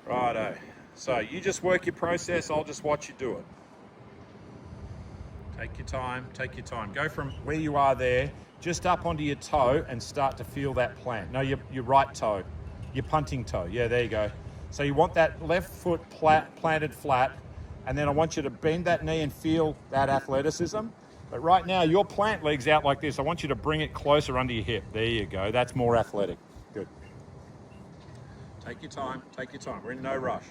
Righto. So you just work your process, I'll just watch you do it. Take your time, take your time. Go from where you are there, just up onto your toe and start to feel that plant. No, your right toe, your punting toe. Yeah, there you go. So you want that left foot planted flat, and then I want you to bend that knee and feel that athleticism. But right now, your plant leg's out like this. I want you to bring it closer under your hip. There you go. That's more athletic. Good. Take your time, take your time. We're in no rush.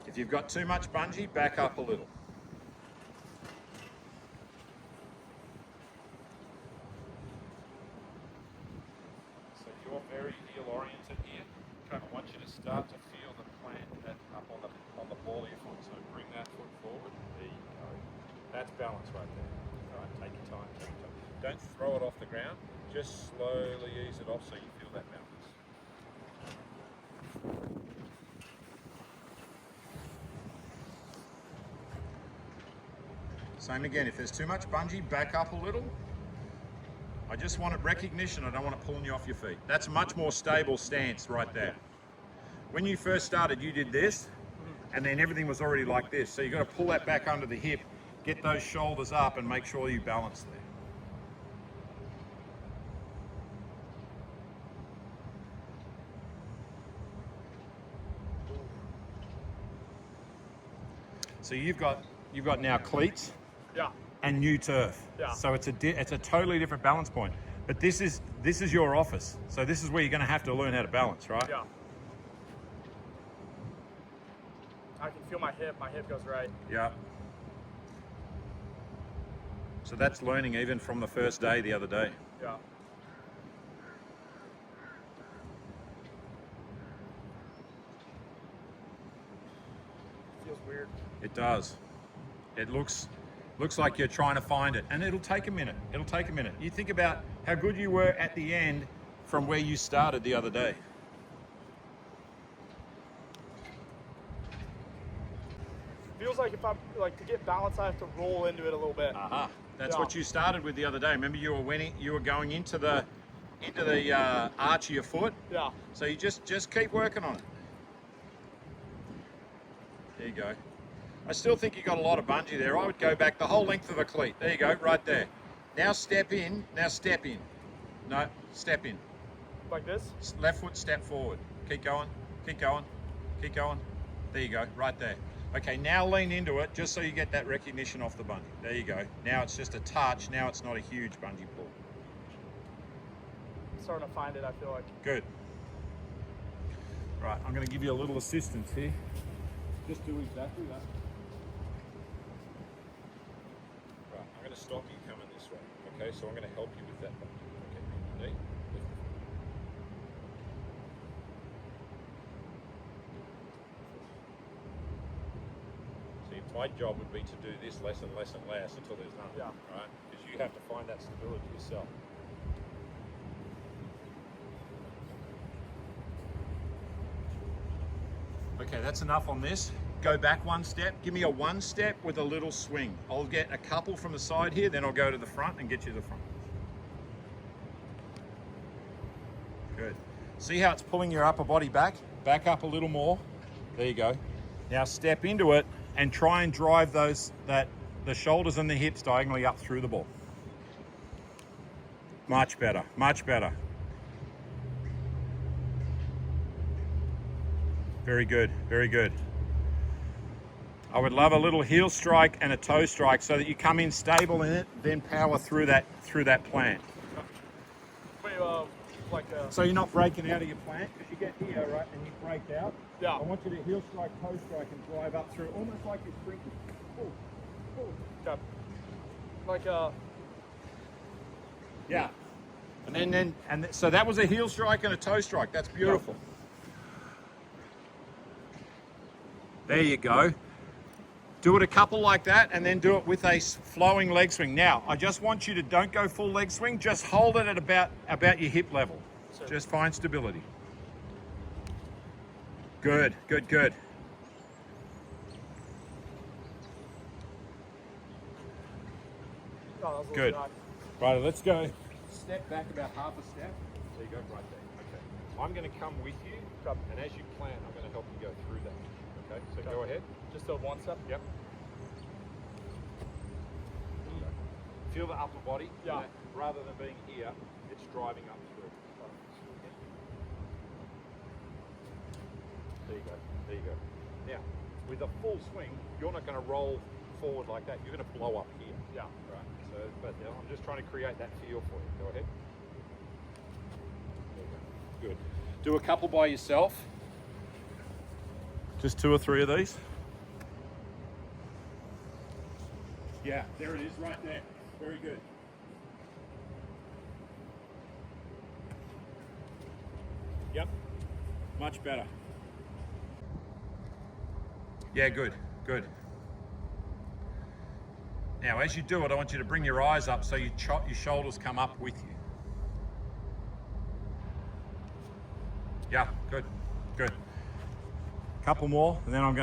If you've got too much bungee, back up a little. So you're very heel oriented here. I want you to start to feel the plant up on the ball of your foot. So bring that foot forward. There you go. That's balance right there. All right, take your time, take your time. Don't throw it off the ground. Just slowly ease it off so you feel that balance. Same again, if there's too much bungee, back up a little. I just want it recognition, I don't want it pulling you off your feet. That's a much more stable stance right there. When you first started, you did this, and then everything was already like this. So you've got to pull that back under the hip, get those shoulders up, and make sure you balance there. So you've got now cleats. Yeah. And new turf. Yeah. So it's a totally different balance point. But this is your office. So this is where you're going to have to learn how to balance, right? Yeah. I can feel my hip. My hip goes right. Yeah. So that's learning even from the first day the other day. Yeah. Feels weird. It does. It looks like you're trying to find it, and it'll take a minute. It'll take a minute. You think about how good you were at the end from where you started the other day. Feels like if I'm to get balance, I have to roll into it a little bit. That's Yeah. what you started with the other day. Remember, you were going into the arch of your foot. Yeah. So you just keep working on it. There you go. I still think you got a lot of bungee there. I would go back the whole length of the cleat. There you go, right there. Now step in. Now step in. No, step in. Like this? Left foot, step forward. Keep going. Keep going. Keep going. There you go, right there. Okay, now lean into it just so you get that recognition off the bungee. There you go. Now it's just a touch. Now it's not a huge bungee pull. I'm starting to find it, I feel like. Good. Right, I'm going to give you a little assistance here. Just do exactly that. Right, I'm going to stop you coming this way. Okay, so I'm going to help you with that bungee. Okay, knee, lift. See, my job would be to do this less and less and less until there's none. Yeah. Right? Because you have to find that stability yourself. Okay, that's enough on this. Go back one step. Give me a one step with a little swing. I'll get a couple from the side here, then I'll go to the front and get you to the front. Good. See how it's pulling your upper body back? Back up a little more. There you go. Now step into it and try and drive the shoulders and the hips diagonally up through the ball. Much better, much better. Very good, very good. I would love a little heel strike and a toe strike so that you come in stable in it, then power through that plant. Wait, So you're not breaking out of your plant, because you get here, right, and you break out. Yeah. I want you to heel strike, toe strike, and drive up through, almost like you're sprinting. Pull, pull. Okay. Yeah. So that was a heel strike and a toe strike. That's beautiful. There you go. Do it a couple like that, and then do it with a flowing leg swing. Now, I just want you to don't go full leg swing. Just hold it at about your hip level. Sure. Just find stability. Good, good, good. Oh, that was a Good. little high. Right, let's go. Step back about half a step. There you go, right there. Okay. I'm going to come with you, and as you plant, I'm going to help you go through that. Okay, so go ahead. Just a one step? Yep. Feel the upper body. Yeah. Rather than being here, it's driving up through. There you go. There you go. Now, with a full swing, you're not going to roll forward like that. You're going to blow up here. Yeah. Right. So, but I'm just trying to create that feel for you. Go ahead. There you go. Good. Do a couple by yourself. Just 2 or 3 of these. Yeah, there it is, right there. Very good. Yep, much better. Yeah, good, good. Now, as you do it, I want you to bring your eyes up so your shoulders come up with you. Yeah, good, good. Couple more, and then we're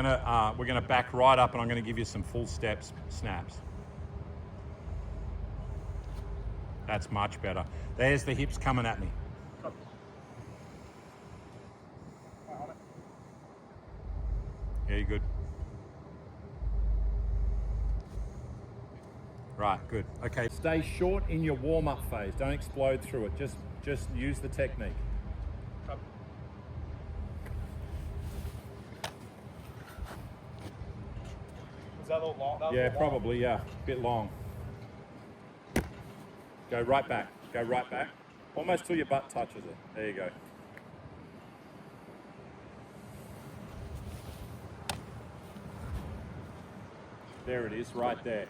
gonna back right up, and I'm gonna give you some full steps, snaps. That's much better. There's the hips coming at me. Yeah, you're good. Right, good. Okay, stay short in your warm-up phase. Don't explode through it. Just use the technique. Is that a little long? Yeah, probably, yeah. Bit long. Go right back. Go right back. Almost till your butt touches it. There you go. There it is, right there.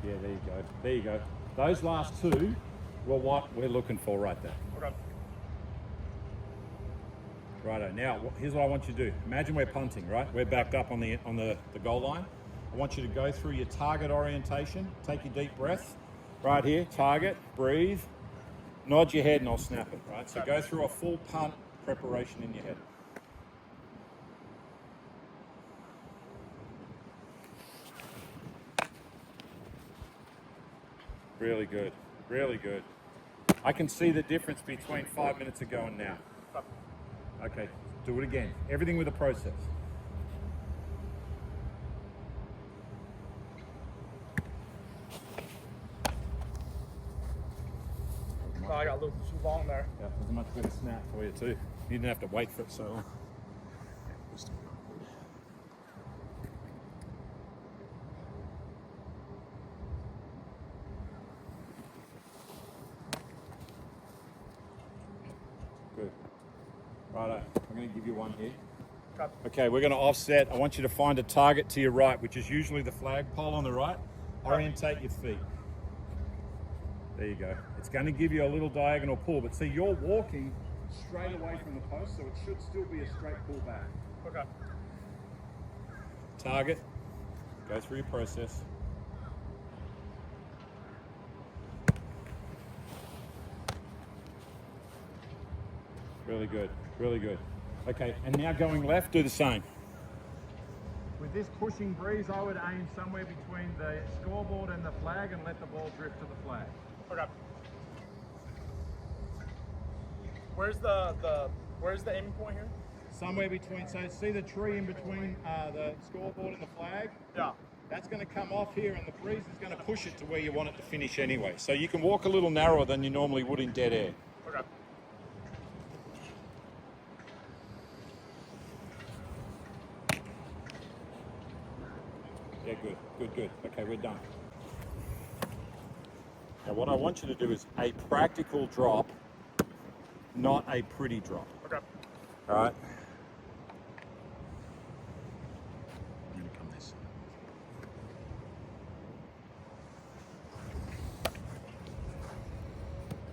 Yeah, there you go. There you go. Those last 2 were what we're looking for right there. Okay. Righto. Now, here's what I want you to do. Imagine we're punting, right? We're backed up on the goal line. I want you to go through your target orientation. Take your deep breath. Right here, target, breathe. Nod your head and I'll snap it, right? So go through a full punt preparation in your head. Really good, really good. I can see the difference between 5 minutes ago and now. Okay, do it again. Everything with a process. Oh, I got a little too long there. Yeah, there's a much better snap for you too. You didn't have to wait for it so long. Good. Righto, I'm going to give you one here. Okay, we're going to offset. I want you to find a target to your right, which is usually the flagpole on the right. Orientate your feet. There you go. It's going to give you a little diagonal pull, but see, you're walking straight away from the post, so it should still be a straight pull back. Okay. Target. Go through your process. Really good, really good. Okay, and now going left, do the same. With this pushing breeze, I would aim somewhere between the scoreboard and the flag and let the ball drift to the flag. Okay. Where's the aiming point here? Somewhere between, so see the tree in between the scoreboard and the flag? Yeah. That's going to come off here and the breeze is going to push it to where you want it to finish anyway. So you can walk a little narrower than you normally would in dead air. Okay. Yeah, good, good, good. Okay, we're done. Now what I want you to do is a practical drop, not a pretty drop. Okay. All right? I'm going to come this.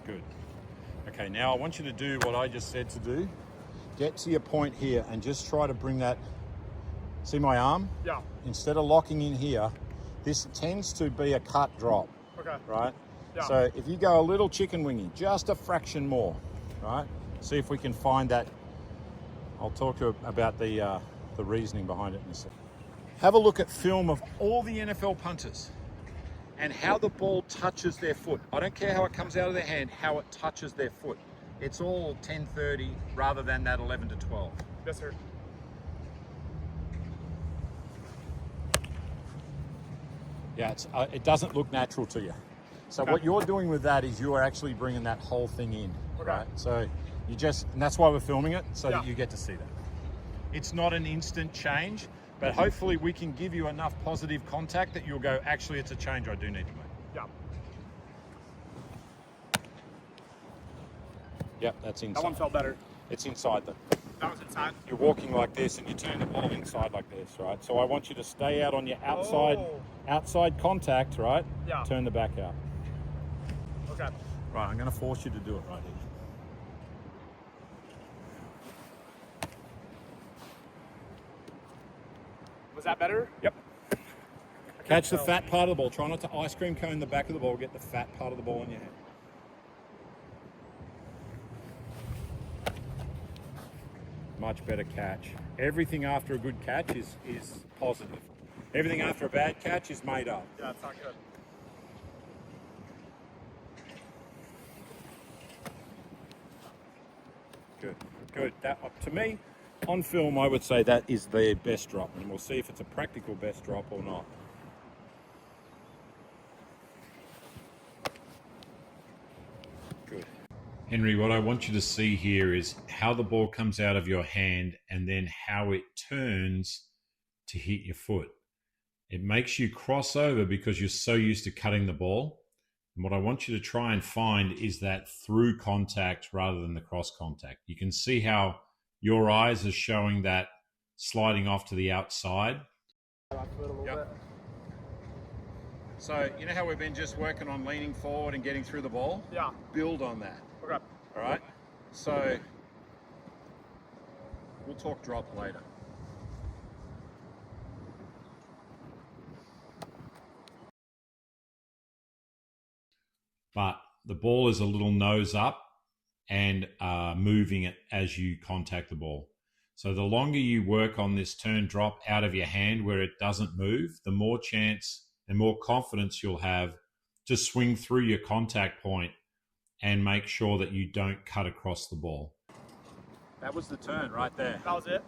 Good. Okay, now I want you to do what I just said to do. Get to your point here and just try to bring that, see my arm? Yeah. Instead of locking in here, this tends to be a cut drop. Okay. Right? Yeah. So if you go a little chicken wingy, just a fraction more, right? See if we can find that. I'll talk to you about the the reasoning behind it in a second. Have a look at film of all the NFL punters and how the ball touches their foot. I don't care how it comes out of their hand, how it touches their foot. It's all 10-30 rather than that 11 to 12. Yes, sir. Yeah, it doesn't look natural to you. So what you're doing with that is you're actually bringing that whole thing in, right? So and that's why we're filming it, so that you get to see that. It's not an instant change, but hopefully we can give you enough positive contact that you'll go, actually, it's a change I do need to make. Yeah. Yep, that's inside. That one felt better. It's inside though. That was inside. You're walking like this and you turn the ball inside like this, right? So I want you to stay out on your outside contact, right? Yeah. Turn the back out. Okay. Right, I'm going to force you to do it right here. Was that better? Yep. Catch the fat part of the ball. Try not to ice cream cone the back of the ball. Get the fat part of the ball in your hand. Much better catch. Everything after a good catch is positive. Everything after a bad catch is made up. Yeah, it's not good. Good. That, to me, on film, I would say that is the best drop, and we'll see if it's a practical best drop or not. Good. Henry, what I want you to see here is how the ball comes out of your hand and then how it turns to hit your foot. It makes you cross over because you're so used to cutting the ball. And what I want you to try and find is that through contact rather than the cross contact. You can see how your eyes are showing that sliding off to the outside. Yep. So, you know how we've been just working on leaning forward and getting through the ball? Yeah. Build on that. Okay. All right? So, we'll talk drop later. But the ball is a little nose up and moving it as you contact the ball. So the longer you work on this turn drop out of your hand where it doesn't move, the more chance and more confidence you'll have to swing through your contact point and make sure that you don't cut across the ball. That was the turn right there. That was it?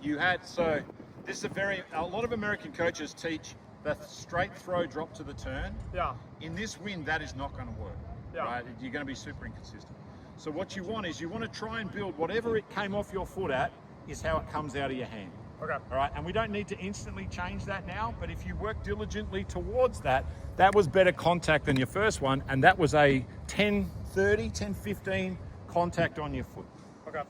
So this is a lot of American coaches teach the straight throw drop to the turn. Yeah. In this wind, that is not going to work. Yeah. Right? You're going to be super inconsistent. So what you want is you want to try and build whatever it came off your foot at is how it comes out of your hand. Okay. All right. And we don't need to instantly change that now, but if you work diligently towards that, that was better contact than your first one. And that was a 10-30, 10-15 contact on your foot. Okay.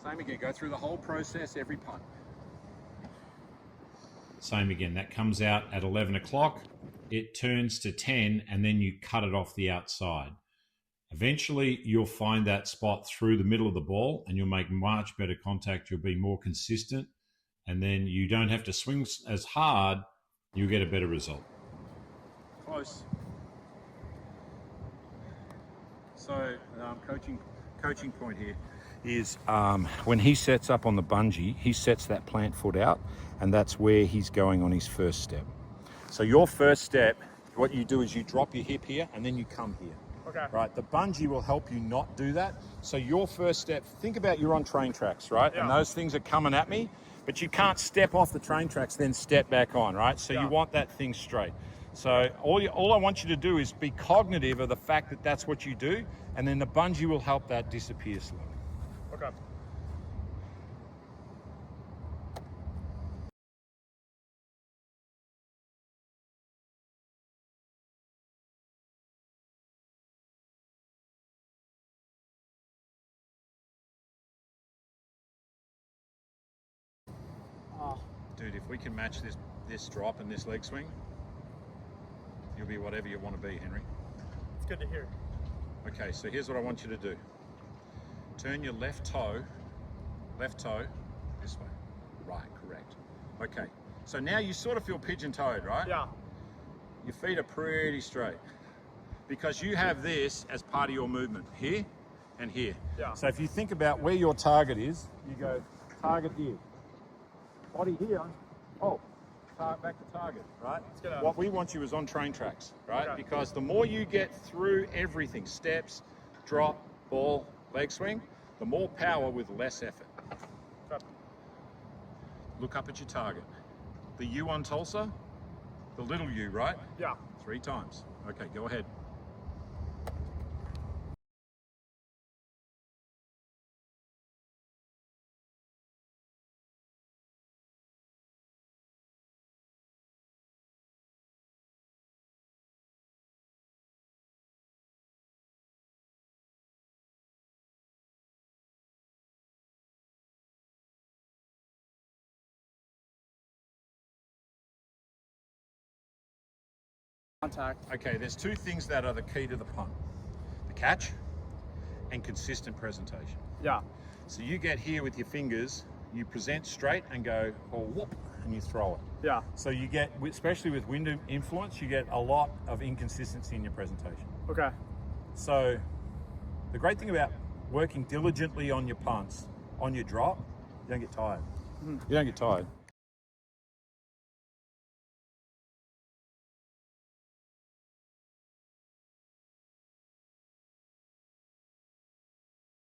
Same again. Go through the whole process every punt. Same again. That comes out at 11 o'clock. It turns to 10 and then you cut it off the outside. Eventually, you'll find that spot through the middle of the ball and you'll make much better contact. You'll be more consistent and then you don't have to swing as hard. You'll get a better result. Close. So, coaching point here is when he sets up on the bungee, he sets that plant foot out and that's where he's going on his first step. So your first step, what you do is you drop your hip here and then you come here. Okay. Right, the bungee will help you not do that. So your first step, think about you're on train tracks, right? Yeah. And those things are coming at me, but you can't step off the train tracks, then step back on, right? So you want that thing straight. So all I want you to do is be cognitive of the fact that that's what you do, and then the bungee will help that disappear slowly. Okay. Dude, if we can match this drop and this leg swing, you'll be whatever you want to be, Henry. It's good to hear. Okay, so here's what I want you to do. Turn your left toe this way. Right, correct. Okay, so now you sort of feel pigeon-toed, right? Yeah. Your feet are pretty straight because you have this as part of your movement here and here. Yeah. So if you think about where your target is, you go target here. body here. Oh, back to target, right? What we want you is on train tracks, right? Okay. Because the more you get through everything, steps, drop, ball, leg swing, the more power with less effort. Okay. Look up at your target. The U on Tulsa, the little U, right? Yeah. 3 times. Okay, go ahead. Contact. Okay, there's 2 things that are the key to the punt. The catch and consistent presentation. Yeah. So you get here with your fingers, you present straight and go, oh, whoop, and you throw it. Yeah. So you get, especially with wind influence, you get a lot of inconsistency in your presentation. Okay. So the great thing about working diligently on your punts, on your drop, you don't get tired. You don't get tired.